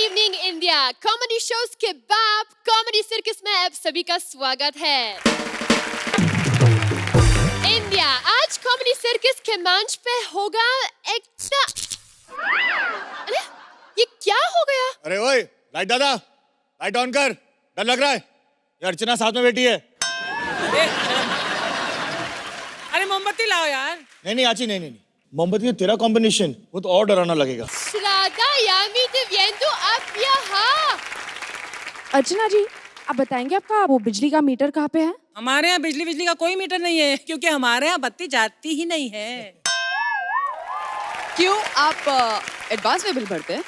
Evening India comedy shows के बाप comedy circus में आप सभी का स्वागत है। इंडिया आज कॉमेडी सर्कस के मंच पे होगा एक अरे ये क्या हो गया? अरे ओए लाइट दादा, लाइट ऑन कर, डर लग रहा है। ये अर्चना साथ में बैठी है। अरे मोमबत्ती लाओ यार। नहीं आची, नहीं मोमबत्ती में तेरा कॉम्बिनेशन वो तो और डराना लगेगा। श्राद्धा यामी दिव्येंदु आप यहाँ। अर्चना जी, आप बताएंगे आपका वो बिजली का मीटर कहाँ पे है? हमारे यहाँ बिजली का कोई मीटर नहीं है, क्योंकि हमारे यहाँ बत्ती जाती ही नहीं है। क्यों, आप एडवांस में बिल भरते हैं?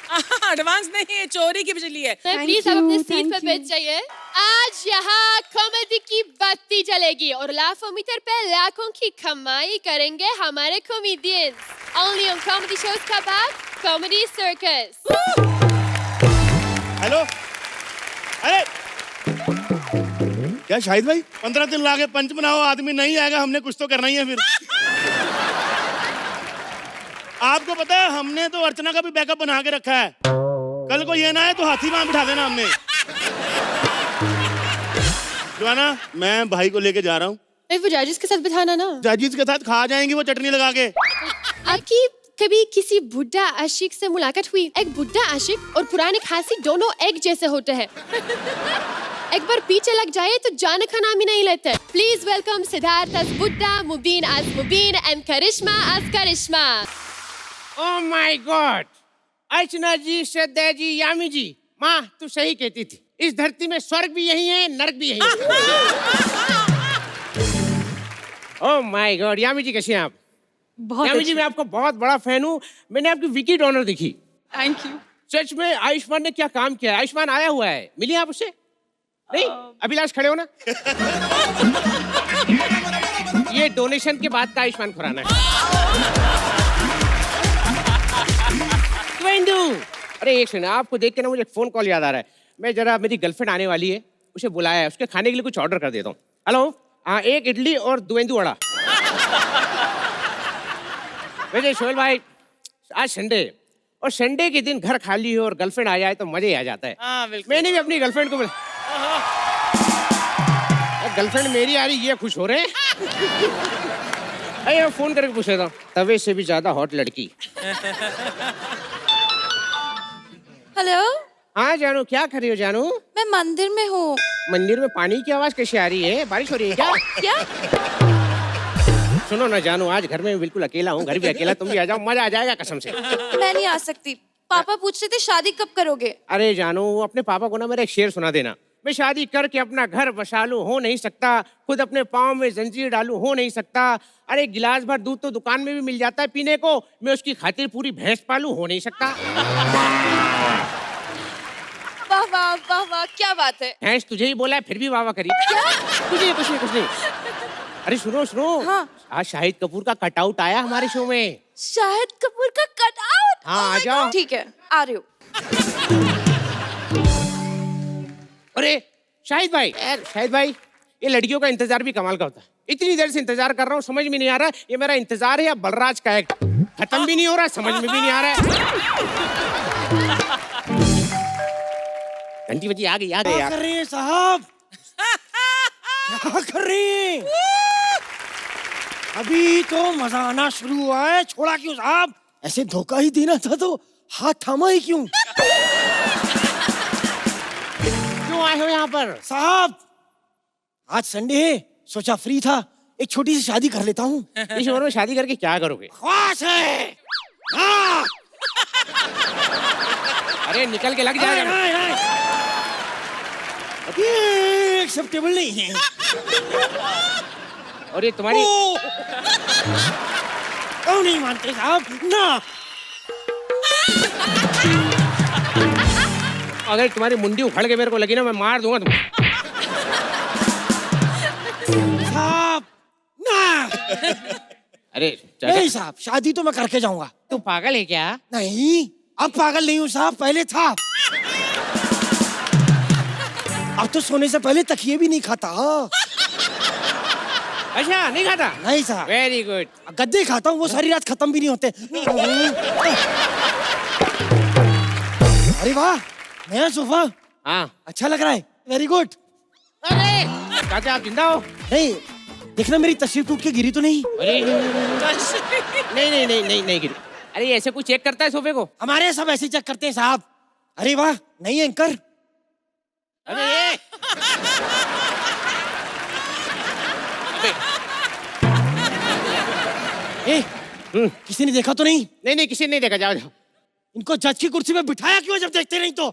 एडवांस नहीं है, चोरी की बिजली है। प्लीज आप अपने सीट पर बैठ जाइए। आज यहाँ कॉमेडी की बत्ती जलेगी और लाफोमीटर पे लाखों की कमाई करेंगे हमारे comedians. Only on comedy shows का बाप कॉमेडी सर्कस। हेलो, अरे क्या शाहिद भाई 15 दिन लाके पंच बनाओ, आदमी नहीं आएगा, हमने कुछ तो करना ही है। फिर आपको पता है हमने तो अर्चना का भी बैकअप बना के रखा है। कल को ये ना है तो हाथी वहां बिठा देना हमने। जोआना, मैं भाई को लेके जा रहा हूँ। वो जाजिज के साथ बिठाना ना। जाजिज के साथ खा जाएंगी वो चटनी लगा के। आपकी कभी किसी बुड्ढा आशिक से मुलाकात हुई? एक बुड्ढा आशिक और पुराने खांसी दोनों एक जैसे होते हैं। एक बार पीछे लग जाए तो जाने का नाम ही नहीं लेते। Please welcome Siddharth as Buddha, Mubeen as Mubeen and Karishma as Karishma. Oh my god, Archana ji, Shraddha ji, Yami ji, माँ तू सही कहती थी। इस धरती में स्वर्ग भी यही है, नरक भी यही है। ओह माय गॉड, यामी जी कैसे हैं आप? यामी जी, मैं आपको बहुत बड़ा फैन हूँ। मैंने आपकी विकी डॉनर देखी। Thank you. सच में आयुष्मान ने क्या काम किया है। आयुष्मान आया हुआ है, मिली आप उससे? नहीं, अभिलाष खड़े हो ना। ये डोनेशन के बाद का आयुष्मान खुराना है। अरे एक सेकंड, आपको देख के ना मुझे एक फोन कॉल याद आ रहा है। मैं जरा, मेरी गर्लफ्रेंड आने वाली है, उसे बुलाया है, उसके खाने के लिए कुछ ऑर्डर कर देता हूँ। हेलो, हाँ, एक इडली और दुवेंदु वड़ा। वैसे शोएल भाई, आज संडे है और संडे के दिन घर खाली हो और गर्लफ्रेंड आ जाए तो मजे ही आ जाता है। मैंने भी अपनी गर्लफ्रेंड को गर्लफ्रेंड मेरी आ रही, ये खुश हो रहे हैं। अरे फोन करके पूछ लेता हूँ। तवे से भी ज्यादा हॉट लड़की। हेलो। हाँ जानू, क्या कर रही हो जानू? मैं मंदिर में हूँ। मंदिर में पानी की आवाज कैसे आ रही है? बारिश हो रही है क्या? क्या? सुनो ना जानू, आज घर में बिल्कुल अकेला हूँ, घर भी अकेला, तुम भी आ जाओ, मजा आ जाएगा कसम से। मैं नहीं आ सकती। पापा पूछ रहे थे शादी कब करोगे? अरे जानू, अपने पापा को ना मेरा एक शेर सुना देना। मैं शादी करके अपना घर बसा लूं, हो नहीं सकता। खुद अपने पाँव में जंजीर डालूं, हो नहीं सकता। अरे गिलास भर दूध तो दुकान में भी मिल जाता है पीने को, मैं उसकी खातिर पूरी भैंस पालूं, हो नहीं सकता। वाह वाह वाह वाह, क्या बात है। भैंस तुझे ही बोला है, फिर भी वाह वाह करी। कुछ नहीं। अरे सुनो। हाँ? आज शाहिद कपूर का कटआउट आया हमारे शो में। शाहिद कपूर का कटआउट? हाँ, आ जाओ। ठीक है, आ रही हूँ। अरे शाहिद भाई, ये लड़कियों का इंतजार भी कमाल का होता है। इतनी देर से इंतजार कर रहा हूँ, समझ में नहीं आ रहा ये मेरा इंतजार है या बलराज का एक्ट। खत्म भी नहीं हो रहा, समझ में भी नहीं आ रहा है। घंटी बजी, आ गई यार। क्या कर रहे हैं साहब? क्या कर रहे हैं? अभी तो मजा आना शुरू हुआ है, छोड़ा क्यों साहब? ऐसे धोखा ही देना था तो हाथ थामा ही क्यों? क्यों आए हो यहाँ पर? साहब आज संडे है, सोचा फ्री था, एक छोटी सी शादी कर लेता हूँ। इस उम्र में शादी करके क्या करोगे? ख्वाहिश है। हाँ। अरे निकल के लग जाएगा। नहीं। ये एक्सेप्टेबल नहीं है। और ये तुम्हारी क्यों नहीं मानते साहब? ना, अगर तुम्हारी मुंडी उखड़ के मेरे को लगी ना, मैं मार दूंगा तुम। साहब ना। अरे नहीं साहब, शादी तो मैं करके जाऊंगा। तू पागल है क्या? नहीं, अब पागल नहीं हूँ साहब, पहले था। अब तो सोने से पहले तकिए भी नहीं खाता। अच्छा, नहीं खाता? नहीं साहब। Very good. गद्दे खाता हूँ, वो सारी रात खत्म भी नहीं होते। अरे वाह, नया सोफा हाँ। अच्छा लग रहा है, वेरी गुड। अरे चाचा आप जिंदा हो? नहीं, देखना मेरी तस्वीर टूट के गिरी तो नहीं। अरे नहीं गिरी। अरे ऐसे कोई चेक करता है सोफे को? हमारे सब ऐसे चेक करते हैं साहब। अरे वाह, नहीं एंकर। अबे ये किसी ने देखा तो नहीं? नहीं किसी ने नहीं देखा। जाओ जाओ। इनको जज की कुर्सी में बिठाया क्यों जब देखते नहीं तो?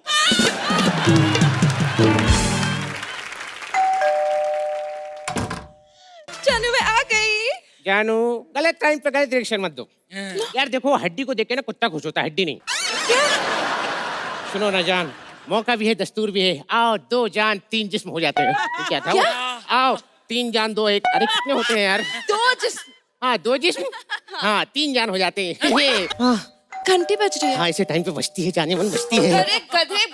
जानू मैं आ गई। जानू गलत टाइम पे गलत डायरेक्शन मत दो। यार देखो हड्डी को देख के ना कुत्ता खुश होता है, हड्डी नहीं। सुनो ना जान, मौका भी है दस्तूर भी है। आओ दो जान तीन जिस्म हो जाते हैं। ये क्या था वो? आओ तीन जान दो एक। अरे कितने होते हैं यार? दो जिस्म। हाँ दो जिस्म। हाँ तीन जान हो जाते हैं। घंटी बज रही है। हाँ ऐसे टाइम पे बजती है, जाने मन बजती है। अरे गधे,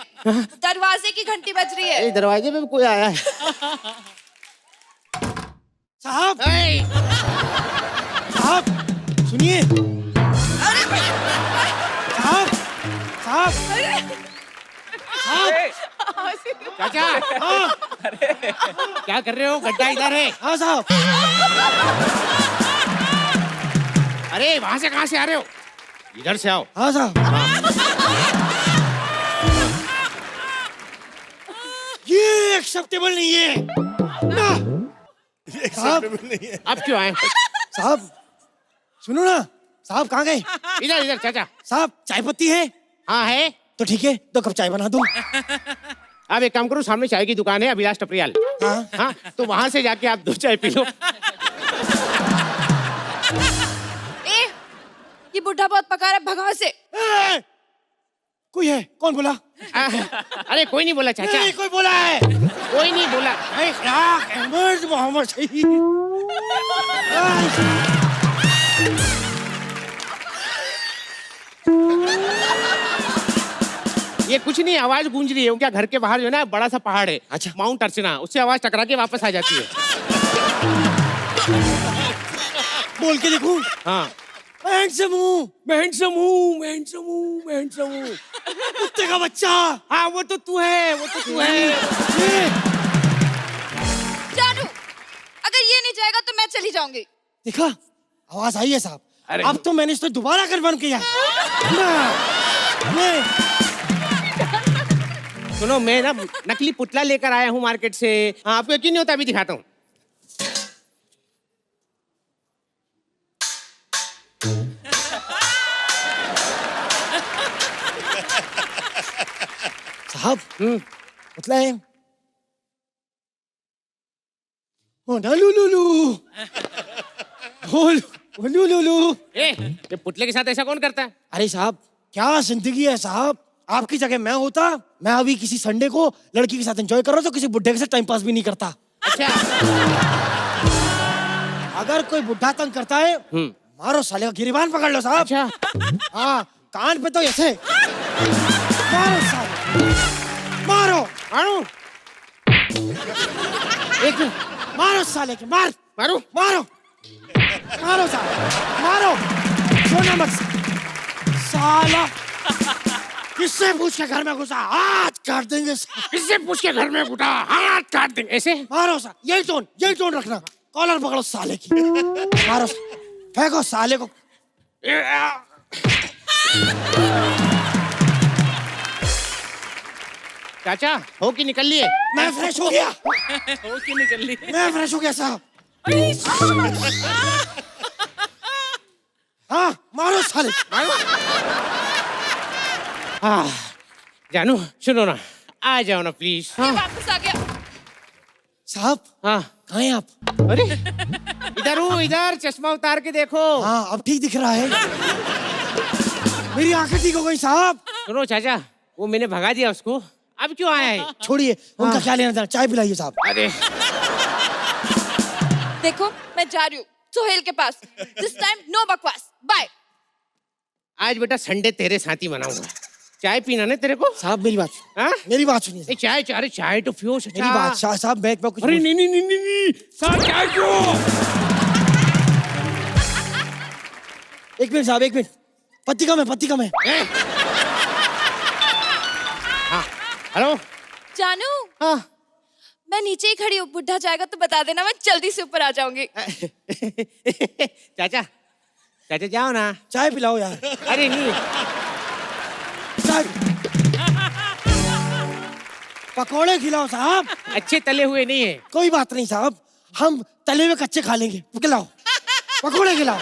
दरवाजे की घंटी बज रही है। अरे दरवाजे पे भी कोई आया है। साहब ऐ, साहब सुनिए। साहब साहब चाचा क्या कर रहे हो? गड्ढा इधर है। हाँ साहब। अरे वहां से कहाँ से आ रहे हो? इधर से आओ। हाँ साहब। ये एक्सेप्टेबल नहीं है ना साहब। अब क्यों आए? साहब सुनो ना, साहब कहाँ गए? इधर इधर चाचा। साहब चाय पत्ती है? हाँ है। तो ठीक है, 2 कप चाय बना दो। अब एक काम करो, सामने चाय की दुकान है अभिलाष टपरियाल। हाँ हाँ तो वहां से जाके आप 2 चाय पी लो। ए, ये बुढ़ा बहुत पका रहा है, भगाओ से। ए, कोई है? कौन बोला? अरे कोई नहीं बोला चाचा। ए, कोई बोला है? कोई नहीं बोला। अहमद मोहम्मद सही। ये कुछ नहीं, आवाज गूंज रही है। क्या घर के बाहर जो है ना बड़ा सा पहाड़ है, अच्छा। माउंट अर्चना, उससे आवाज टकरा के वापस आ जाती है। बोल के देखूं? हाँ हैंडसम हूँ, हैंडसम हूँ, हैंडसम हूँ, हैंडसम हूँ। कुत्ते का बच्चा। हाँ वो तो तू है, वो तो तू है। जानू, अगर ये नहीं जाएगा तो मैं चली जाऊंगी। देखा, आवाज आई है साहब। अरे अब तो मैंने इसको दोबारा कन्फर्म किया है। सुनो मैं ना नकली पुतला लेकर आया हूँ मार्केट से। हाँ आपको यकीन नहीं होता, अभी दिखाता हूँ। साहब पुतला है। ओ लू लू लू। ओ लू लू लू। ये पुतले के साथ ऐसा कौन करता है? अरे साहब क्या जिंदगी है साहब। आपकी जगह मैं होता, मैं अभी किसी संडे को लड़की के साथ एंजॉय कर रहा हूँ तो किसी बुढ़े के साथ टाइम पास भी नहीं करता। अच्छा अगर कोई बुढ़ा तंग करता है मारो साले का गिरिबान पकड़ लो साहब। अच्छा हाँ कान पे तो ऐसे मारो साले, मारो मारू एक मारो साले के, मार मारू मारो मारो साले, मारो सोना मत साला। किससे पूछ के घर में घुसा, हाथ काट देंगे। किससे पूछ के घर में घुटा, हाथ काट देंगे। ऐसे मारो सा, यही टोन रखना। कॉलर पकड़ो साले की, मारो फेंको साले को। चाचा हो कि निकल लिए? मैं फ्रेश हो गया, हो के निकल ली। मैं फ्रेश हो गया साहब। हाँ मारो साले, मारू। हाँ जानू सुनो ना, आ जाओ ना प्लीज। ये वापस आ गया। साहब हाँ कहाँ हैं आप? अरे इधर हूँ, इधर चश्मा उतार के देखो। हाँ अब ठीक दिख रहा है। मेरी आंखें ठीक हो गई साहब। सुनो चाचा, वो मैंने भगा दिया उसको, अब क्यों आया है? छोड़िए उनका क्या लेना देना, चाय पिलाइए साहब। अरे देखो मैं जा रही हूँ सोहेल के पास। दिस टाइम नो बकवास, बाय। आज बेटा संडे तेरे साथ ही मनाऊंगा। चाय पीना ना तेरे को? साहब मेरी बात, हाँ? मेरी बात सुनिए। नहीं चाय, अरे चाय तो पियो चाचा। मेरी बात साहब, बैग पे कुछ अरे नहीं साहब चाय पियो। एक मिनट साहब, एक मिनट। पत्ती कम है, पत्ती कम है। हाँ हेलो। जानू हाँ। मैं नीचे ही खड़ी हूँ, बुढ़ा जाएगा तो बता देना, मैं जल्दी से ऊपर आ जाऊंगी। चाचा, चाचा जाओ ना। चाय पिलाओ यार। अरे नहीं, चाय। पकोड़े खिलाओ साहब। अच्छे तले हुए नहीं है। कोई बात नहीं साहब, हम तले हुए कच्चे खा लेंगे। खिलाओ, पकोड़े खिलाओ।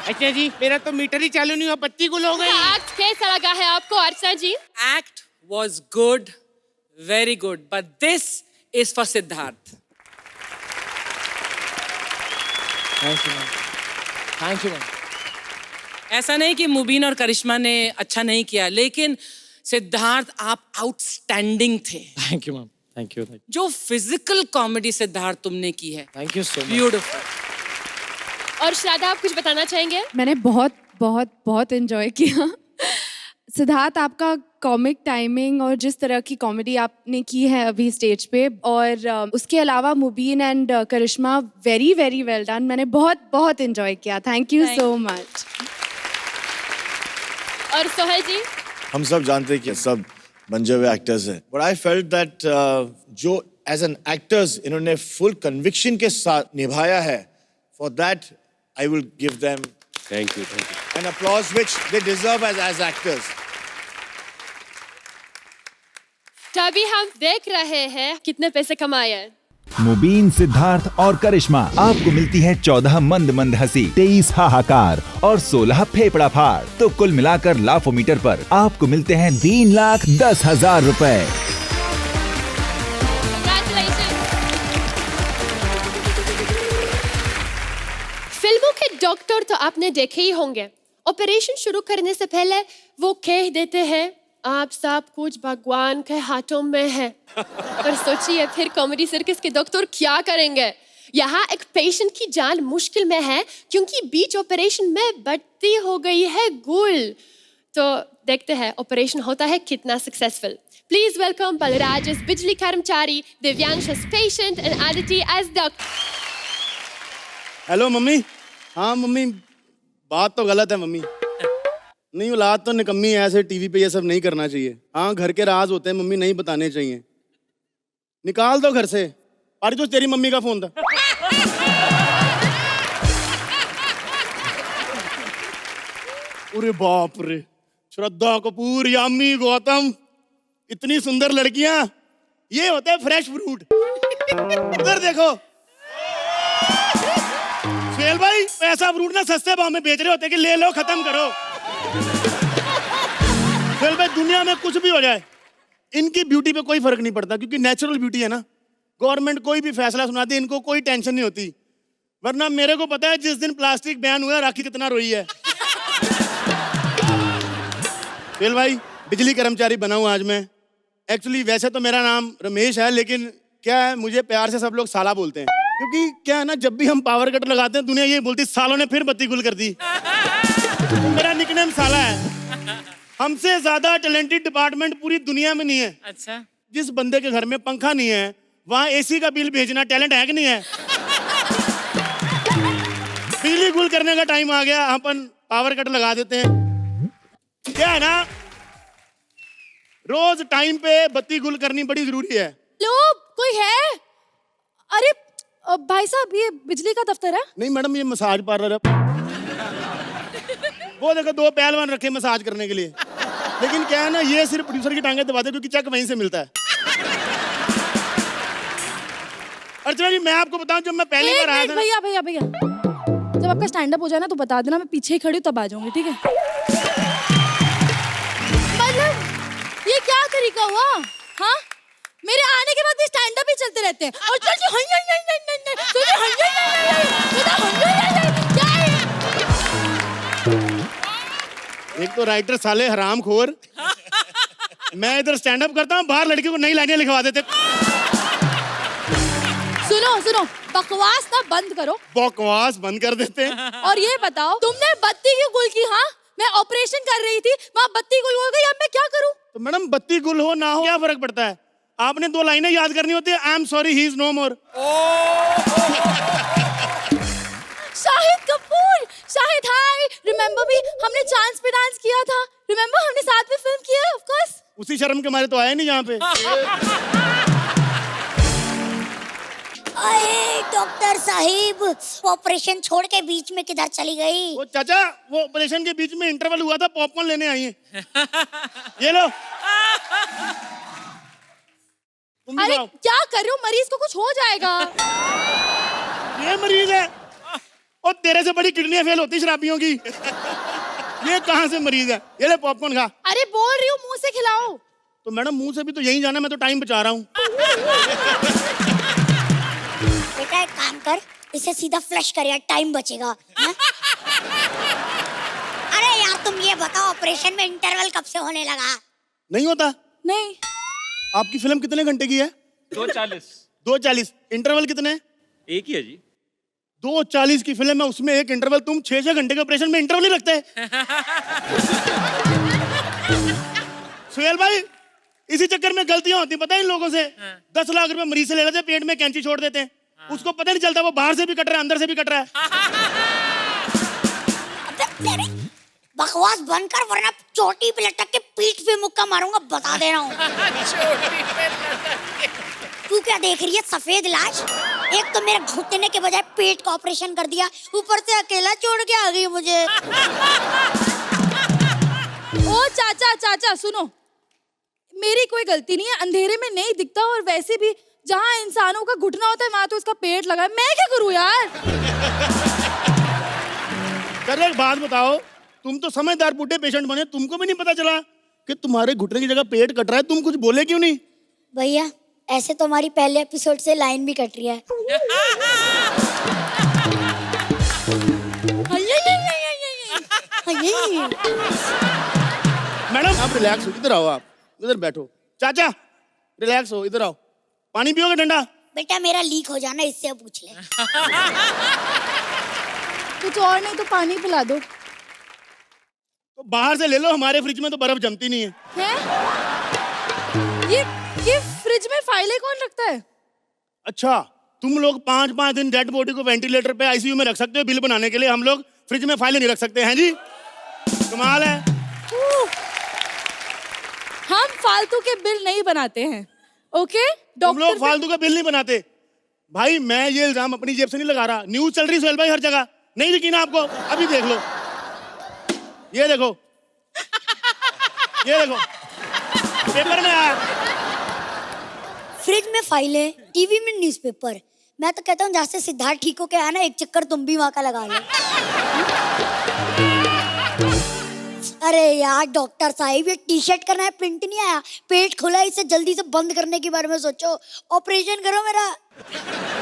अच्छा जी, मेरा तो मीटर ही चालू नहीं हुआ, बत्ती गुल हो गई। एक्ट कैसा लगा है आपको अर्चना जी? Act was good, very good, but this is for Siddharth. Thank you. ऐसा नहीं कि मुबीन और करिश्मा ने अच्छा नहीं किया, लेकिन सिद्धार्थ आप आउटस्टैंडिंग थे। Thank you ma'am, thank you. जो फिजिकल कॉमेडी सिद्धार्थ तुमने की है, thank you so much. Beautiful. और श्राद्धा, आप कुछ बताना चाहेंगे? मैंने बहुत बहुत बहुत एंजॉय किया। सिद्धार्थ, आपका कॉमिक टाइमिंग और जिस तरह की कॉमेडी आपने की है अभी स्टेज पे, और उसके अलावा Mubeen and Karishma, very very well done. मैंने बहुत बहुत एंजॉय किया। Thank you so much. और सोहेल जी? हम सब जानते हैं कि सब बंजे हुए एक्टर्स हैं, बट आई फेल्ट दैट जो एज एन एक्टर्स इन्होंने फुल कन्विक्शन के साथ निभाया है, for that I will give them thank you an applause which they deserve as actors. तभी हम देख रहे हैं कितने पैसे कमाए हैं। मुबीन, सिद्धार्थ और करिश्मा, आपको मिलती है 14 मंद मंद हंसी, 23 हाहाकार और 16 फेफड़ा फाड़। तो कुल मिलाकर लाफोमीटर पर आपको मिलते हैं 3,10,000 रुपए। फिल्मों के डॉक्टर तो आपने देखे ही होंगे। ऑपरेशन शुरू करने से पहले वो कह देते हैं आप सब कुछ भगवान के हाथों में है। पर सोचिए फिर कॉमेडी सर्कस के डॉक्टर क्या करेंगे? यहाँ एक पेशेंट की जान मुश्किल में है क्योंकि बीच ऑपरेशन में बत्ती हो गई है गुल। तो देखते हैं ऑपरेशन होता है कितना successful. Please welcome Balraj as बिजली कर्मचारी, Divyansh as patient and Aditi as doctor. Hello mummy. हाँ मम्मी, बात तो गलत है मम्मी। नहीं, औलाद तो निकम्मी है, ऐसे टीवी पे ये सब नहीं करना चाहिए। हाँ, घर के राज होते हैं मम्मी, नहीं बताने चाहिए। निकाल दो घर से। अरे तो तेरी मम्मी का फोन था। अरे बाप रे, श्रद्धा कपूर, यामी गौतम, इतनी सुंदर लड़कियां, ये होता है फ्रेश फ्रूट। उधर देखो सुहेल भाई, ऐसा फ्रूट ना सस्ते भाव में बेच रहे होते कि ले लो खत्म करो। सुहेल भाई, दुनिया में कुछ भी हो जाए, इनकी ब्यूटी पे कोई फर्क नहीं पड़ता क्योंकि नेचुरल ब्यूटी है ना। गवर्नमेंट कोई भी फैसला सुनाती है, इनको कोई टेंशन नहीं होती। वरना मेरे को पता है जिस दिन प्लास्टिक बैन हुआ राखी कितना रोई है। सुहेल भाई, बिजली कर्मचारी बना हूं आज मैं। एक्चुअली वैसे तो मेरा नाम रमेश है, लेकिन क्या है, मुझे प्यार से सब लोग साला बोलते हैं क्योंकि क्या है ना, जब भी हम पावर कट लगाते हैं दुनिया ये बोलती सालों ने फिर बत्ती गुल कर दी। तो मेरा निकनेम साला है। हमसे ज्यादा टैलेंटेड डिपार्टमेंट पूरी दुनिया में नहीं है। अच्छा, जिस बंदे के घर में पंखा नहीं है वहां एसी का बिल भेजना टैलेंट है कि नहीं है? बिजली गुल करने का टाइम आ गया, अपन पावर कट लगा देते हैं। क्या है ना, रोज टाइम पे बत्ती गुल करनी बड़ी जरूरी है। लो, कोई है? अरे भाई साहब, ये बिजली का दफ्तर है? नहीं मैडम, ये मसाज पार्लर है। वो देखो 2 पहलवान रखे मसाज करने के लिए। लेकिन क्या है ना, ये सिर्फ प्रोड्यूसर की टांगे दबाते क्योंकि चेक वहीं से मिलता है। अर्चना जी, मैं आपको बताऊं, जब मैं पहली बार आया था। भैया भैया भैया, जब आपका स्टैंड अप हो जाए ना तो बता देना, मैं पीछे ही खड़ी हूँ, तब आ जाऊंगी, ठीक है? मतलब ये क्या तरीका हुआ? हाँ, मेरे आने के बाद भी स्टैंड अप ही चलते रहते हैं। और चल जी, हई हई हई एक तो राइटर साले हरामखोर। मैं इधर स्टैंड अप करता हूँ, बाहर लड़की को नई लाइनें लिखवा देते। सुनो सुनो, बकवास ना बंद करो। बकवास बंद कर देते हैं। और ये बताओ, तुमने बत्ती क्यों गुल की? हाँ, मैं ऑपरेशन कर रही थी, वहाँ बत्ती गुल हो गई, अब मैं क्या करूँ? तो मैडम, बत्ती गुल हो ना हो क्या फर्क पड़ता है? आपने 2 लाइनें याद करनी होती है, I am sorry he is no more. Shahid Kapoor, Shahid hi, remember भी हमने चांस पे डांस किया था, रिमेम्बर हमने साथ में फिल्म की है, ऑफ कोर्स। उसी शर्म के मारे तो आया नहीं यहाँ पे। अरे डॉक्टर साहिब, ऑपरेशन छोड़ के बीच में किधर चली गई? वो चाचा, वो ऑपरेशन के बीच में इंटरवल हुआ था, पॉपकॉर्न लेने आई है। ये लो। तुम भी अरे खाओ। क्या कर रहे हो? मरीज को कुछ हो जाएगा। ये मरीज है और तेरे से बड़ी किडनी फेल होती शराबियों की। ये कहाँ से मरीज है? ये ले पॉपकॉर्न खा। अरे बोल रही हूँ मुंह से खिलाओ। तो मैडम मुंह से भी तो यही जाना, मैं तो टाइम बचा रहा हूँ। बेटा एक काम कर, इसे सीधा फ्लश कर यार, टाइम बचेगा। हाँ? अरे यार तुम ये बताओ, ऑपरेशन में इंटरवल कब से होने लगा? नहीं होता? नहीं। आपकी फिल्म कितने घंटे की है? 2:40। 2:40। इंटरवल कितने? एक ही है जी। 2:40 की फिल्म है, उसमें एक इंटरवल। तुम 6 घंटे के ऑपरेशन में इंटरवल ही रखते। सुहेल भाई, इसी चक्कर में गलतियां होती पता है इन लोगों से। 10 लाख रुपए मरीज से ले लेते हैं, पेट में कैंची छोड़ देते हैं। उसको पता नहीं चलता वो बाहर से भी कट रहा है, अंदर से भी कट रहा है। तेरी बकवास बंद कर, वरना चोटी पे लटक के पीठ पे मुक्का मारूंगा, बता दे रहा हूँ। तू क्या देख रही है? सफेद लाश। एक तो मेरे घुटने के बजाय पेट का ऑपरेशन कर दिया, ऊपर से अकेला छोड़ के आ गई मुझे। ओ चाचा चाचा सुनो, मेरी कोई गलती नहीं है, अंधेरे में नहीं दिखता, और वैसे भी जहाँ इंसानों का घुटना होता है वहां तो उसका पेट लगा है। मैं क्या करूँ यार? चल एक बात बताओ, तुम तो समझदार बूढ़े पेशेंट बने, तुमको भी नहीं पता चला कि तुम्हारे घुटने की जगह पेट कट रहा है? तुम कुछ बोले क्यों नहीं? भैया ऐसे तो हमारी पहले एपिसोड से लाइन भी कट रही है। मैडम आप रिलैक्स हो, इधर आओ, आप इधर बैठो। चाचा रिलैक्स हो, इधर आओ। पानी पियोगे ठंडा? बेटा मेरा लीक हो जाना, इससे पूछ ले। कुछ और नहीं तो पानी पिला दो। तो बाहर से ले लो, हमारे फ्रिज में तो बर्फ जमती नहीं है। ये फ्रिज में फाइलें कौन रखता है? अच्छा, तुम लोग 5-5 दिन डेड बॉडी को वेंटिलेटर पे आईसीयू में रख सकते हो बिल बनाने के लिए, हम लोग फ्रिज में फाइलें नहीं रख सकते हैं जी? कमाल है। हम फालतू के बिल नहीं बनाते हैं, ओके? तुम लोग फालतू का बिल नहीं बनाते। भाई मैं ये इल्जाम अपनी जेब से नहीं लगा रहा, न्यूज चल रही सुहेल भाई हर जगह। नहीं यकीन आपको? अभी देख लो, ये देखो, ये देखो पेपर में आया। फ्रिज में फाइलें, टीवी में न्यूज़पेपर। मैं तो कहता हूँ जहाँ से सिद्धार्थ ठीक होके आया ना, एक चक्कर तुम भी वहाँ का लगा लो। अरे यार डॉक्टर साहिब, ये टी-शर्ट करना है, प्रिंट नहीं आया, पेट खुला है, इसे जल्दी से बंद करने के बारे में सोचो, ऑपरेशन करो मेरा।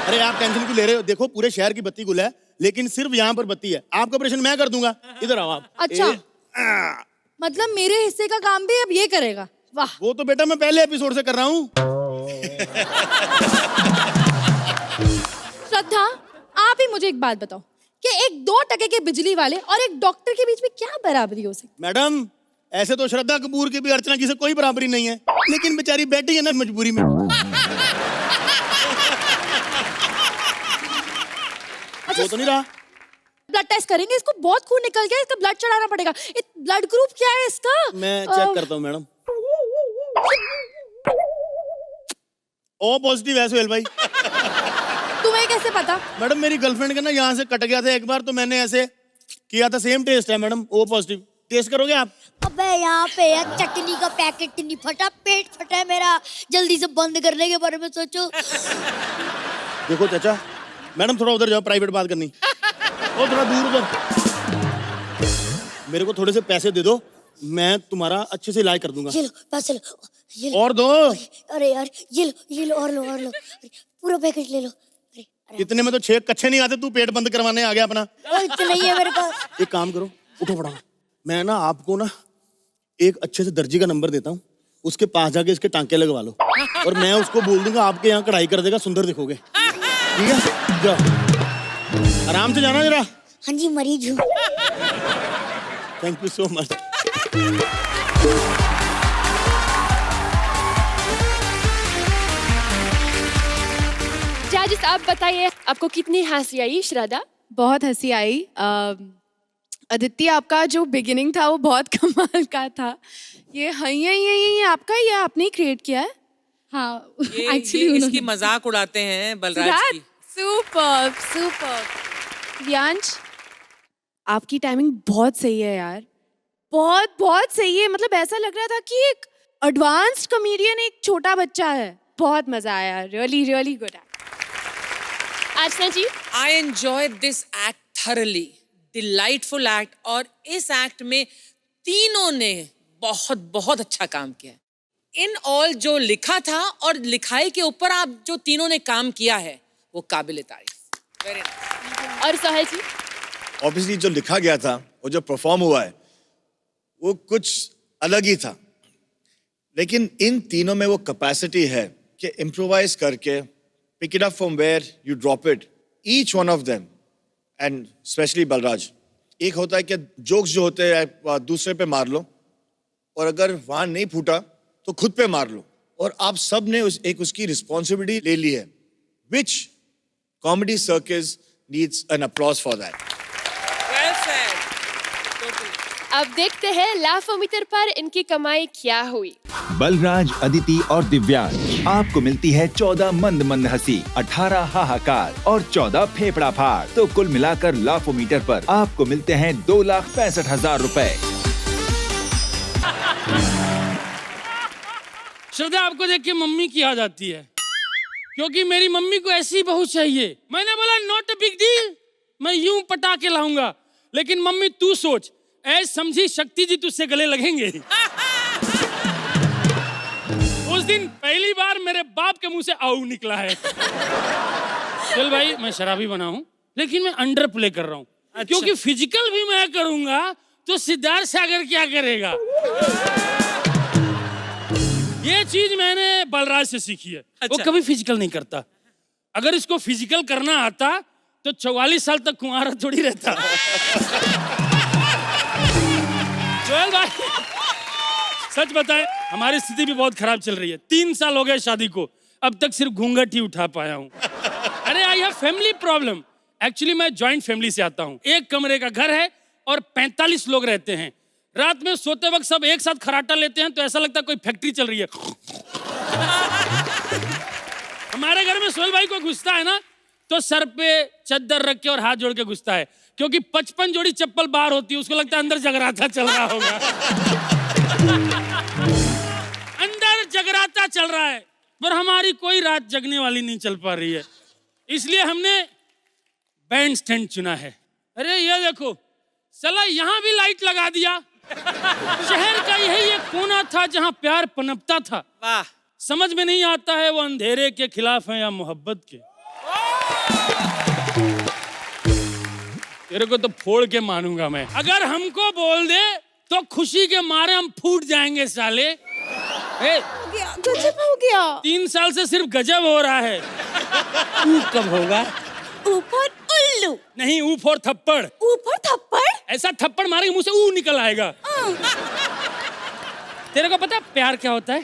अरे आप टेंशन क्यों ले रहे हो? देखो पूरे शहर की बत्ती गुल है, लेकिन सिर्फ यहाँ पर बत्ती है। आपका ऑपरेशन मैं कर दूंगा, इधर आओ आप। अच्छा, मतलब मेरे हिस्से का काम भी अब ये करेगा? वाह। वो तो बेटा मैं पहले एपिसोड से कर रहा हूँ। श्रद्धा, आप ही मुझे एक बात बताओ कि एक 2 टके के बिजली वाले और एक डॉक्टर के बीच में क्या बराबरी हो सकती? मैडम ऐसे तो श्रद्धा कपूर की भी अर्चना जी से कोई बराबरी नहीं है, लेकिन बेचारी बैठी है ना मजबूरी में। वो तो नहीं रहा। ब्लड टेस्ट करेंगे, इसको बहुत खून निकल गया, इसका ब्लड चढ़ाना पड़ेगा। ब्लड ग्रुप क्या है इसका? मैं चेक करता हूँ मैडम। ओ पॉजिटिव है सुहेल भाई। तुम्हें कैसे पता? मैडम मेरी गर्लफ्रेंड का ना यहाँ से कट गया था एक बार, तो मैंने ऐसे किया था, सेम टेस्ट है मैडम, ओ पॉजिटिव। टेस्ट करोगे आप? अबे यहाँ पे यार चटनी का पैकेट नहीं फटा, पेट फटा है मेरा, जल्दी से बंद करने के बारे में सोचो। देखो चाचा, मैडम थोड़ा उधर जाओ, प्राइवेट बात करनी। ओ थोड़ा दूर उधर। मेरे को थोड़े से पैसे दे दो, मैं तुम्हारा अच्छे से इलाज कर दूंगा। ये लो पैसे लो, ये लो। और दो। अरे यार ये लो और लो और लो, पूरा पैकेट ले लो। इतने में तो 6 कच्चे नहीं आते, तू पेट बंद करवाने आ गया अपना। इतना ही है मेरे पास। एक काम करो, उठो फटाफट। मैं ना आपको ना एक अच्छे से दर्जी का नंबर देता हूँ, उसके पास जाके इसके टांके लगवा लो, और मैं उसको बोल दूंगा आपके यहाँ कढ़ाई कर देगा, सुंदर दिखोगे। ठीक है, जाओ आराम से जाना जरा। हाँ जी मरीज हूँ। Thank you so much. जजेस आप बताइए, आपको कितनी हंसी आई? श्रद्धा? बहुत हंसी आई। आदित्य, आपका जो बिगिनिंग था वो बहुत कमाल का था। ये ये आपका, ये आपने ही क्रिएट किया है? हाँ, ये एक्चुअली इसकी मजाक उड़ाते हैं बलराज की। Super super. व्यांश, आपकी टाइमिंग बहुत सही है यार, बहुत बहुत सही है। मतलब ऐसा लग रहा था कि एक एडवांस्ड कॉमेडियन एक छोटा बच्चा है। बहुत मजा आया, really really good. Aashna ji, I enjoyed this act thoroughly, delightful act, और इस एक्ट में तीनों ने बहुत बहुत अच्छा काम किया। इन ऑल जो लिखा था और लिखाई के ऊपर आप जो तीनों ने काम किया है वो काबिल तारीफ। Very nice. और सोहेल जी? ऑब्वियसली जो लिखा गया था और जो परफॉर्म हुआ है वो कुछ अलग ही था, लेकिन इन तीनों में वो कैपेसिटी है कि इम्प्रोवाइज करके pick it up from where you drop it, each one of them, and especially Balraj. एक होता है कि जोक्स जो होते हैं दूसरे पे मार लो, और अगर वहां नहीं फूटा तो खुद पे मार लो, और आप सब ने एक उसकी रिस्पॉन्सिबिलिटी ले ली है, which comedy circus needs an applause for that. Well said. अब देखते हैं लाफोमीटर पर इनकी कमाई क्या हुई। बलराज, अदिति और दिव्यांश, आपको मिलती है 14 मंद मंद हंसी, 18 हाहाकार और 14 फेफड़ा फाड़। तो कुल मिलाकर लाफोमीटर पर आपको मिलते हैं 2,65,000 रुपए। श्रद्धा, आपको देख के मम्मी की याद आती है, क्योंकि मेरी मम्मी को ऐसी बहू चाहिए। मैंने बोला नॉट अ बिग डील, मैं यूं पटा के लाऊंगा, लेकिन मम्मी तू सोच, ऐ समझी शक्ति जी तुझसे गले लगेंगे। उस दिन पहली बार मेरे बाप के मुंह से आऊ निकला है। चल भाई, मैं शराबी बना हूं, लेकिन मैं अंडर प्ले कर रहा हूं। अच्छा। क्योंकि फिजिकल भी मैं करूंगा तो सिद्धार्थ सागर क्या करेगा। ये चीज मैंने बलराज से सीखी है। अच्छा। वो कभी फिजिकल नहीं करता। अगर इसको फिजिकल करना आता तो 44 साल तक कुंवारा थोड़ी रहता। जोएल भाई, सच बताएं, हमारी स्थिति भी बहुत खराब चल रही है। 3 साल हो गए शादी को, अब तक सिर्फ घूंघट ही उठा पाया हूँ। अरे I have family problem. Actually मैं जॉइंट फैमिली से आता हूँ। एक कमरे का घर है और 45 लोग रहते हैं। रात में सोते वक्त सब एक साथ खराटा लेते हैं तो ऐसा लगता है कोई फैक्ट्री चल रही है। हमारे घर में सोहेल भाई को घुसता है ना तो सर पे चद्दर रख के और हाथ जोड़ के घुसता है, क्योंकि 55 जोड़ी चप्पल बाहर होती है, उसको लगता है अंदर जगराता चल रहा होगा। अंदर जगराता चल रहा है, पर हमारी कोई रात जगने वाली नहीं चल पा रही है, इसलिए हमने बैंड स्टैंड चुना है। अरे ये देखो साला, यहाँ भी लाइट लगा दिया। शहर का यही एक कोना था जहाँ प्यार पनपता था। वाह। समझ में नहीं आता है वो अंधेरे के खिलाफ है या मोहब्बत के। तेरे को तो फोड़ के मानूंगा मैं। अगर हमको बोल दे तो खुशी के मारे हम फूट जाएंगे साले। गजब हो गया। 3 साल से सिर्फ गजब हो रहा है। ऊ कब होगा? ऊपर उल्लू नहीं, ऊ फॉर थप्पड़। ऊपर थप्पड़? ऐसा थप्पड़ मारेंगे मुंह से ऊ निकल आएगा। तेरे को पता है प्यार क्या होता है?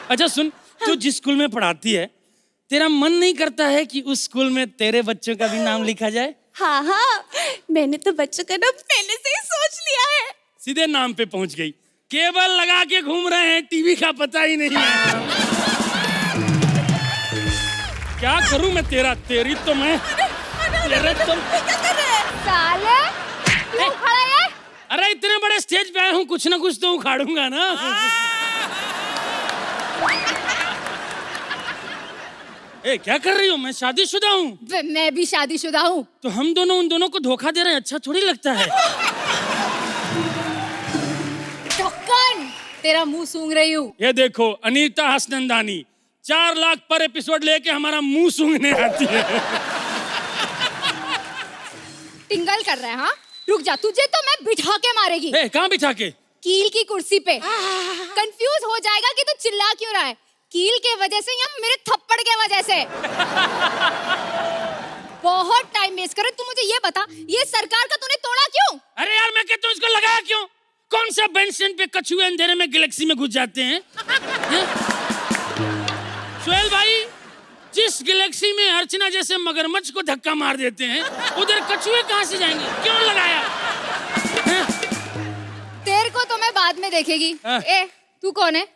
अच्छा सुन, तू जिस स्कूल में पढ़ाती है, तेरा मन नहीं करता है कि उस स्कूल में तेरे बच्चों का भी नाम लिखा जाए? हाँ हाँ, मैंने तो बच्चों का नाम पहले से ही सोच लिया है। सीधे नाम पे पहुंच गई। केबल लगा के घूम रहे हैं, टीवी का पता ही नहीं है। क्या करूं मैं तेरा, तेरी तो मैं तेरे तो साले क्यों खड़ा है? अरे इतने बड़े स्टेज पे आया हूँ, कुछ ना कुछ तो उखाड़ूंगा ना। ए, क्या कर रही हो? मैं शादीशुदा हूँ। मैं भी शादीशुदा हूँ। तो हम दोनों उन दोनों को धोखा दे रहे हैं, अच्छा थोड़ी लगता है। ढक्कन, तेरा मुंह सूंघ रही हूँ। ये देखो अनीता हसनंदानी 4 लाख पर एपिसोड लेके हमारा मुंह सूंघने आती है। टिंगल कर रहा है? हाँ, रुक जा, तुझे तो मैं बिठा के मारेगी। कहाँ बिठा के? कील की कुर्सी पे। कंफ्यूज हो जाएगा कि तू चिल्ला क्यों रहा है। कील के वजह से या मेरे थप्पड़ के वजह से? बहुत टाइम वेस्ट कर रहा है। तू मुझे ये बता, ये सरकार का तूने तोड़ा क्यों? अरे यार मैं कहता हूँ इसको लगाया क्यों? कौन सा बेंच स्टैंड पे कछुए अंधेरे में गैलेक्सी में घुस जाते हैं? सोहेल भाई, इस गैलेक्सी में अर्चना जैसे मगरमच्छ को धक्का मार देते हैं, उधर कछुए कहाँ से जाएंगे? क्यों लगाया? तेरे को तो मैं बाद में देखेगी। ए, तू कौन है?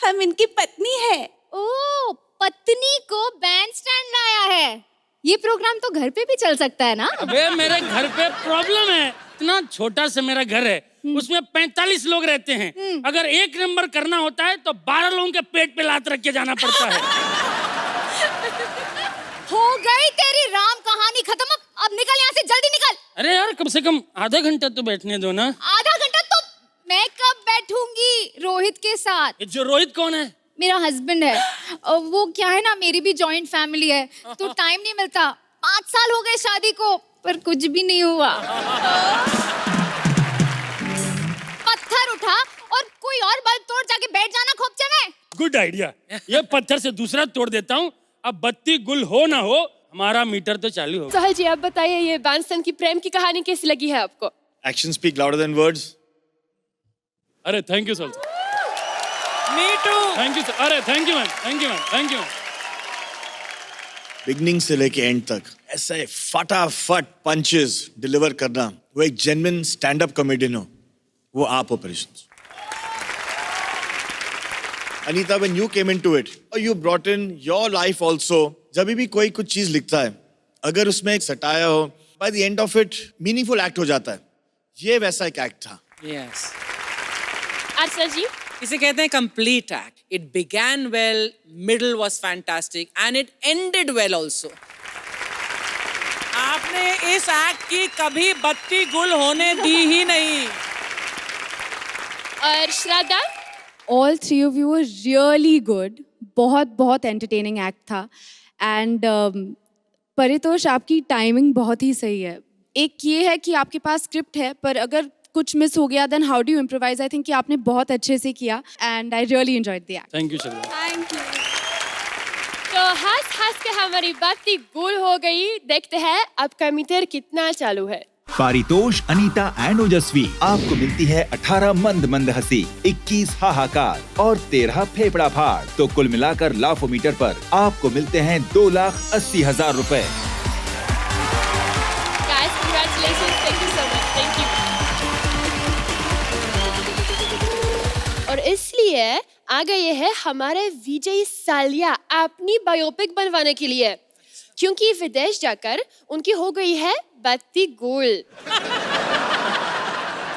हम इनकी पत्नी है। ओ, पत्नी को बैंड स्टैंड लाया है। ये प्रोग्राम तो घर पे भी चल सकता है ना? अबे मेरे घर पे प्रॉब्लम है, इतना छोटा सा मेरा घर है, उसमें 45 लोग रहते हैं। अगर एक नंबर करना होता है तो 12 लोगों के पेट पे लात रख के जाना पड़ता है। हो गई तेरी राम कहानी खत्म। अब निकल यहाँ से, जल्दी निकल। अरे यार कम से कम आधा घंटा तो बैठने दो ना। आधा घंटा तो मैं कब बैठूंगी रोहित के साथ? जो रोहित कौन है? मेरा हस्बैंड है। और वो क्या है ना, मेरी भी जॉइंट फैमिली है तो टाइम नहीं मिलता। 5 साल हो गए शादी को पर कुछ भी नहीं हुआ। पत्थर उठा और कोई और बल्ब तोड़ जाके बैठ जाना खोपचे में। गुड आइडिया, ये पत्थर से दूसरा तोड़ देता हूँ। अब बत्ती गुल हो ना हो, हमारा मीटर तो चालू हो। सोहल जी आप बताइए, ये बैंडस्टैंड की प्रेम की कहानी कैसी लगी है आपको? Actions speak louder than words. अरे thank you sir. Me too. Thank you sir. अरे thank you ma'am, thank you ma'am, thank you. Beginning से लेके एंड तक ऐसे फटाफट पंचेस डिलीवर करना, वो एक जेन्युइन स्टैंड अप कॉमेडियन हो, वो आप हो patience. Anita, when you came into it, or you brought in your life also, जब भी कोई कुछ चीज लिखता है, अगर उसमें एक सटाया हो, by the end of it, meaningful act हो जाता है। ये वैसा एक एक्ट था। Yes. अर्चना जी, इसे कहते हैं complete act. It began well, middle was fantastic, and it ended well also. आपने इस एक्ट की कभी बत्ती गुल होने दी ही नहीं। और श्रद्धा? All three of you were really good. बहुत entertaining act था. And परितोष, आपकी टाइमिंग बहुत ही सही है। एक ये है कि आपके पास स्क्रिप्ट है, पर अगर कुछ मिस हो गया, then how do you improvise? I think कि आपने बहुत अच्छे से किया, and I really enjoyed the act. Thank you Shraddha. Thank you. तो हंस के हमारी बत्ती गुल हो गई। देखते हैं आपका मीटर कितना चालू है। पारितोष, अनीता एंड ओजस्वी, आपको मिलती है 18 मंद मंद हंसी, 21 हाहाकार और 13 फेफड़ा फाड़। तो कुल मिलाकर लाफोमीटर पर आपको मिलते हैं 2,80,000 रुपए। Guys, congratulations. Thank you so much. Thank you. और इसलिए आ गए हैं हमारे विजय सालिया अपनी बायोपिक बनवाने के लिए, क्योंकि विदेश जाकर उनकी हो गई है बत्ती गुल।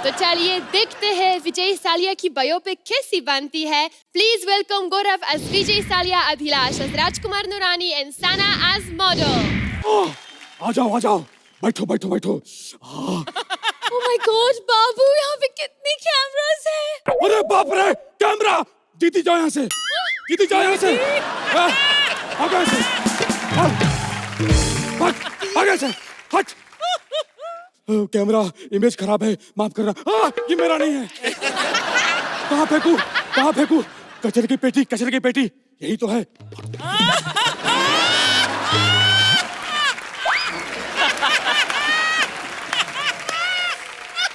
तो चलिए देखते हैं विजय सालिया की बायोपिक कैसी बनती है। Please welcome Gaurav as Vijay Salia, Abhilash as Rajkumar Noorani and Sana as model. आ जाओ, बैठो। Oh my God, बाबू, यहाँ पे कितनी कैमरास हैं? अरे बाप रे, कैमरा! दीदी जाओ यहाँ से। आगे से। हट। कैमरा, इमेज खराब है, माफ करना। ये मेरा नहीं है। कहाँ फेंकू? कचरे की पेटी, यही तो है।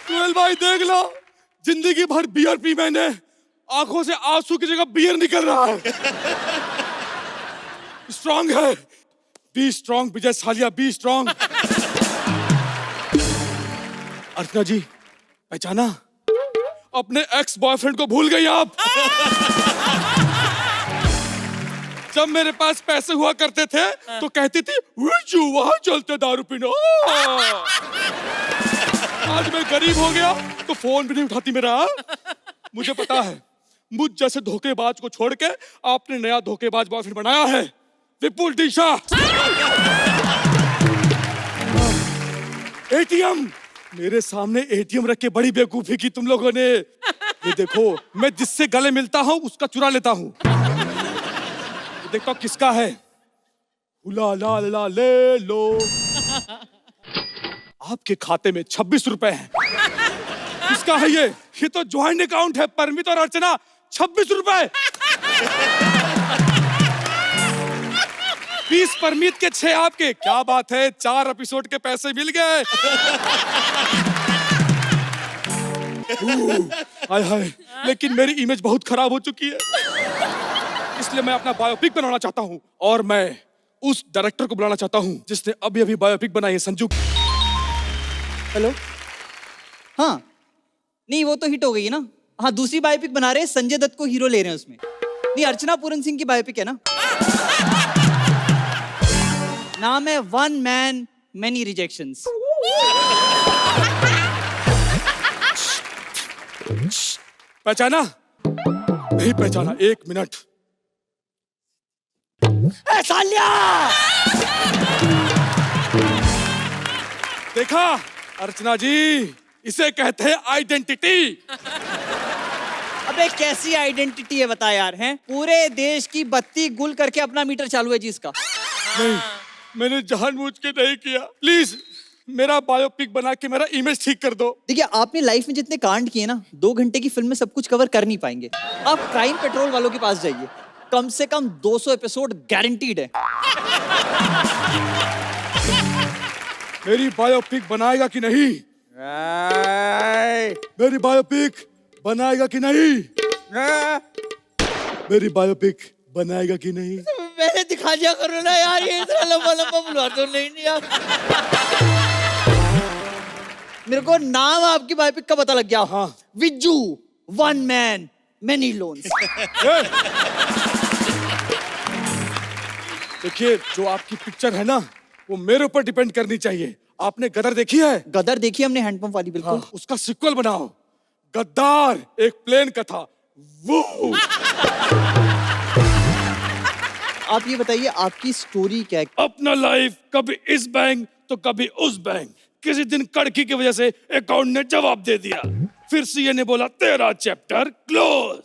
सुहेल भाई देख लो, जिंदगी भर बियर पी मैंने, आंखों से आंसू की जगह बियर निकल रहा है। स्ट्रॉन्ग है, be strong Vijay Salia, be strong. Archana ji, पहचाना? अपने एक्स बॉयफ्रेंड को भूल गई आप। जब मेरे पास पैसे हुआ करते थे तो कहती थी वहाँ चलते दारू पीने। आज मैं गरीब हो गया तो फोन भी नहीं उठाती मेरा। मुझे पता है, मुझ जैसे धोखेबाज को छोड़ के आपने नया धोखेबाज बॉयफ्रेंड बनाया है, विपुल दिशा। एटीएम, मेरे सामने एटीएम रख के बड़ी बेवकूफी की तुम लोगों ने। ये देखो, मैं जिससे गले मिलता हूँ उसका चुरा लेता हूँ। देखता हूँ किसका है। हुला ला ला ले लो। आपके खाते में 26 रुपए हैं। किसका है ये? ये तो ज्वाइंट अकाउंट है, परमित और अर्चना। 26 रुपए। 20 परमित के 6 आपके। क्या बात है, 4 एपिसोड के पैसे मिल गए। हाय हाय, लेकिन मेरी इमेज बहुत खराब हो चुकी है, इसलिए मैं अपना बायोपिक बनाना चाहता हूँ और मैं उस डायरेक्टर को बुलाना चाहता हूँ जिसने अभी अभी बायोपिक बनाई है संजू। हेलो। हाँ नहीं वो तो हिट हो गई है ना। हाँ दूसरी बायोपिक बना रहे हैं, संजय दत्त को हीरो ले रहे हैं उसमें। नहीं अर्चना पूरन सिंह की बायोपिक है ना। नाम है वन मैन मैनी रिजेक्शंस। पहचाना? नहीं पहचाना, 1 मिनट। सालिया! देखा अर्चना जी, इसे कहते हैं आइडेंटिटी। अबे कैसी आइडेंटिटी है बता यार, हैं? पूरे देश की बत्ती गुल करके अपना मीटर चालू है जी इसका। नहीं, मैंने जानबूझ के नहीं किया। प्लीज मेरा बायोपिक बना के मेरा इमेज ठीक कर दो। देखिए आपने लाइफ में जितने कांड किए ना, 2 घंटे की फिल्म में सब कुछ कवर कर नहीं पाएंगे। आप क्राइम पेट्रोल वालों के पास जाइए, कम से कम 200 एपिसोड गारंटीड है। मेरी बायोपिक बनाएगा कि नहीं? मेरी बायोपिक बनाएगा कि नहीं? मेरी बायोपिक बनाएगा कि नहीं? मैंने दिखा दिया करो ना यार, ये इतना लंबा लंबा बुला तो नहीं यार। मेरे को नाम आपकी बायोपिक का पता लग गया। हाँ Vijju, one man many loans. देखिए जो आपकी पिक्चर है ना, वो मेरे ऊपर डिपेंड करनी चाहिए। आपने गदर देखी है? गदर देखी हमने, हैंडपंप वाली बिल्कुल। हाँ, उसका सिक्वल बनाओ, गद्दार एक प्लेन का था वो। आप ये बताइए आपकी स्टोरी क्या है? अपना लाइफ कभी इस बैंक तो कभी उस बैंक। किसी दिन कड़की की वजह से अकाउंट ने जवाब दे दिया, फिर सीए ने बोला तेरा चैप्टर क्लोज।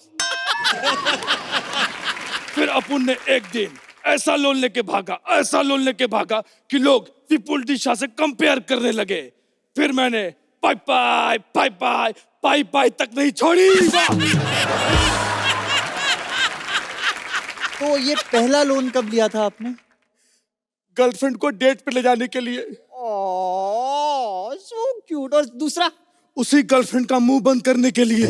फिर अपुन ने एक दिन ऐसा लोन लेके भागा, ऐसा लोन लेके भागा कि लोग विपुल दिशा से कंपेयर करने लगे। फिर मैंने पाई पाई पाई पाई पाई पाई तक नहीं छोड़ी। तो ये पहला लोन कब लिया था आपने? गर्लफ्रेंड को डेट पे ले जाने के लिए। So cute. और दूसरा? उसी गर्लफ्रेंड का मुंह बंद करने के लिए।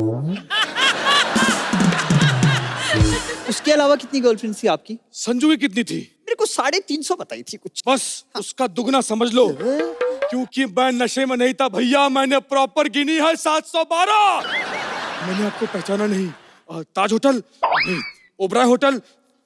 उसके अलावा कितनी गर्लफ्रेंड्स थी आपकी? संजू की कितनी थी? मेरे को 350 बताई थी कुछ। बस उसका दुगना समझ लो, क्योंकि मैं नशे में नहीं था भैया। मैंने प्रॉपर गिनी है 712। मैंने आपको पहचाना नहीं। ताज होटल नहीं, ओबराय होटल।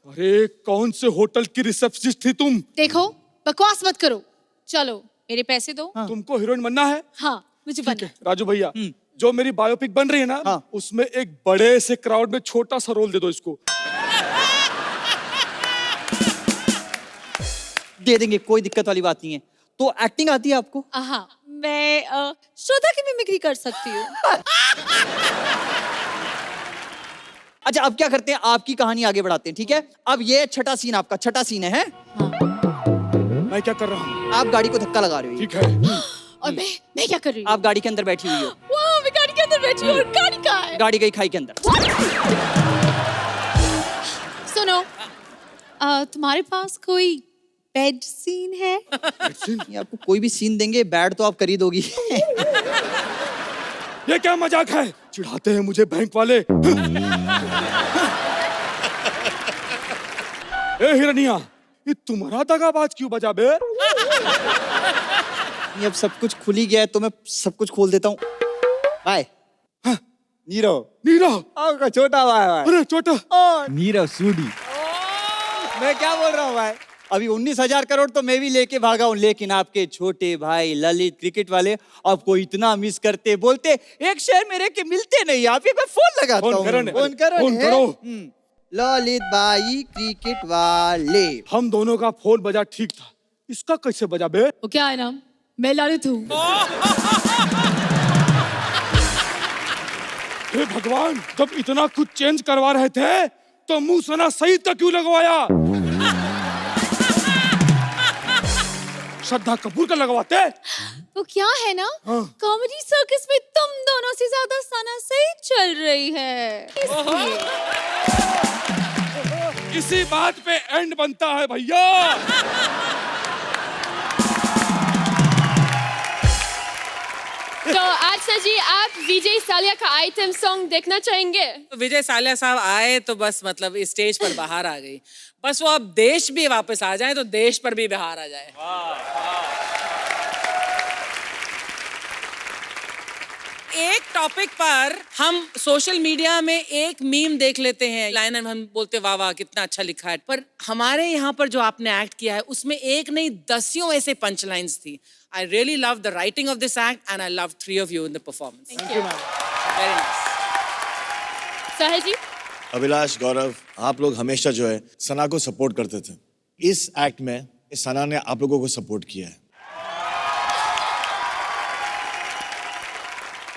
अरे कौन से होटल की रिसेप्शनिस्ट थी तुम? देखो बकवास मत करो, चलो मेरे पैसे दो। तुमको हीरोइन बनना है? हाँ मुझे बनना है। राजू भैया जो मेरी बायोपिक बन रही है ना, उसमें एक बड़े से क्राउड में छोटा सा रोल दे दो इसको। दे देंगे, कोई दिक्कत वाली बात नहीं है। तो एक्टिंग आती है आपको? हाँ मैं श्रोता की मिमिक्री कर सकती हूँ। अच्छा अब क्या करते हैं, आपकी कहानी आगे बढ़ाते हैं, ठीक है? अब ये छठा सीन आपका, छठा सीन है? मैं क्या कर रहा हूँ? आप गाड़ी को धक्का लगा रहे हो। ठीक है। और मैं क्या कर रही हूँ? आप गाड़ी के अंदर बैठी हुई हो। वाह, मैं गाड़ी के अंदर बैठी हूँ। और गाड़ी कहाँ है? गाड़ी गई खाई के अंदर। सुनो, तुम्हारे पास कोई बेड सीन है? ये आपको कोई भी सीन देंगे, बैड तो आप कर ही दोगी। ये क्या मजाक है? चिढ़ाते हैं मुझे बैंक वाले। ए हिरनिया, ये तुम्हारा दगाबाज क्यों बजा बे? ये अब सब कुछ खुल ही गया है तो मैं सब कुछ खोल देता हूँ। बाय। नीरव। नीरव? आपका छोटा भाई। अरे छोटा। नीरव सूडी। मैं क्या बोल रहा हूँ भाई? अभी 19,000 करोड़ तो मैं भी लेके भागा हूँ, लेकिन आपके छोटे भाई ललित क्रिकेट वाले आपको इतना मिस करते, बोलते एक शेयर मेरे के मिलते नहीं। आप एक बार फोन लगाता हूँ। फोन करो। ललित भाई क्रिकेट वाले। हम दोनों का फोन बजा ठीक था, इसका कैसे बजा बे? वो क्या है नाम? मैं ललित हूँ। हे भगवान, जब इतना कुछ चेंज करवा रहे थे तो मुंह सना सईद का क्यों लगवाया? श्रद्धा कपूर का लगवाते। वो क्या है ना, कॉमेडी सर्कस में तुम दोनों से ज्यादा सना सही चल रही है, इसलिए। इसी बात पे एंड बनता है भैया। तो आज अर्चना जी, आप विजय सालिया का आइटम सॉन्ग देखना चाहेंगे? तो विजय सालिया साहब आए तो बस मतलब इस स्टेज पर बाहर आ गई। बस वो अब देश भी वापस आ जाए तो देश पर भी बाहर आ जाए। एक टॉपिक पर हम सोशल मीडिया में एक मीम देख लेते हैं, लाइन हम बोलते वाह वाह कितना अच्छा लिखा है, पर हमारे यहाँ पर जो आपने एक्ट किया है उसमें एक नहीं दसियों ऐसे पंच लाइन्स थी। I really love the writing of this act and I love 3 of you in the performance. Thank you. Very nice. साहिल जी, अभिलाष, गौरव, आप लोग हमेशा जो है सना को सपोर्ट करते थे। इस एक्ट में सना ने आप लोगों को सपोर्ट किया है।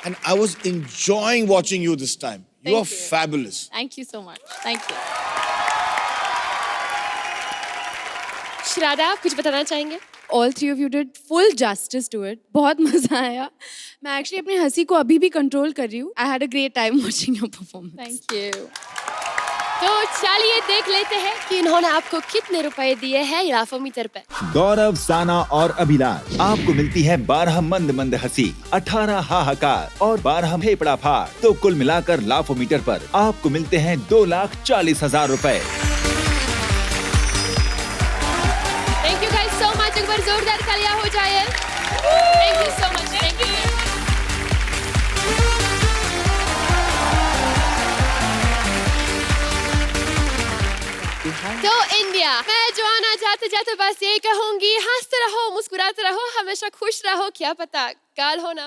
And I was enjoying watching you this time. You are fabulous. thank you so much. Thank you. श्राद्धा, आप कुछ बताना चाहेंगे? All three of you did full justice to it. बहुत मजा आया। मैं एक्चुअली अपनी हंसी को अभी भी कंट्रोल कर रही हूँ। I had a great time watching your performance. Thank you. तो चलिए देख लेते हैं कि इन्होंने आपको कितने रुपए दिए हैं लाफोमीटर पे। गौरव, साना और अभिलाष, आपको मिलती है 12 मंद मंद हंसी, 18 हाहाकार और 12 फेफड़ा फाड़। तो कुल मिलाकर लाफोमीटर पर आपको मिलते हैं 2,40,000 रुपए। Thank you guys so much. एक बार जोरदार तालियां हो जाए। Thank you so much. Thank you. तो इंडिया, मैं जोआना जाते जाते बस ये कहूंगी, हंसते रहो, मुस्कुराते रहो, हमेशा खुश रहो, क्या पता कल हो ना।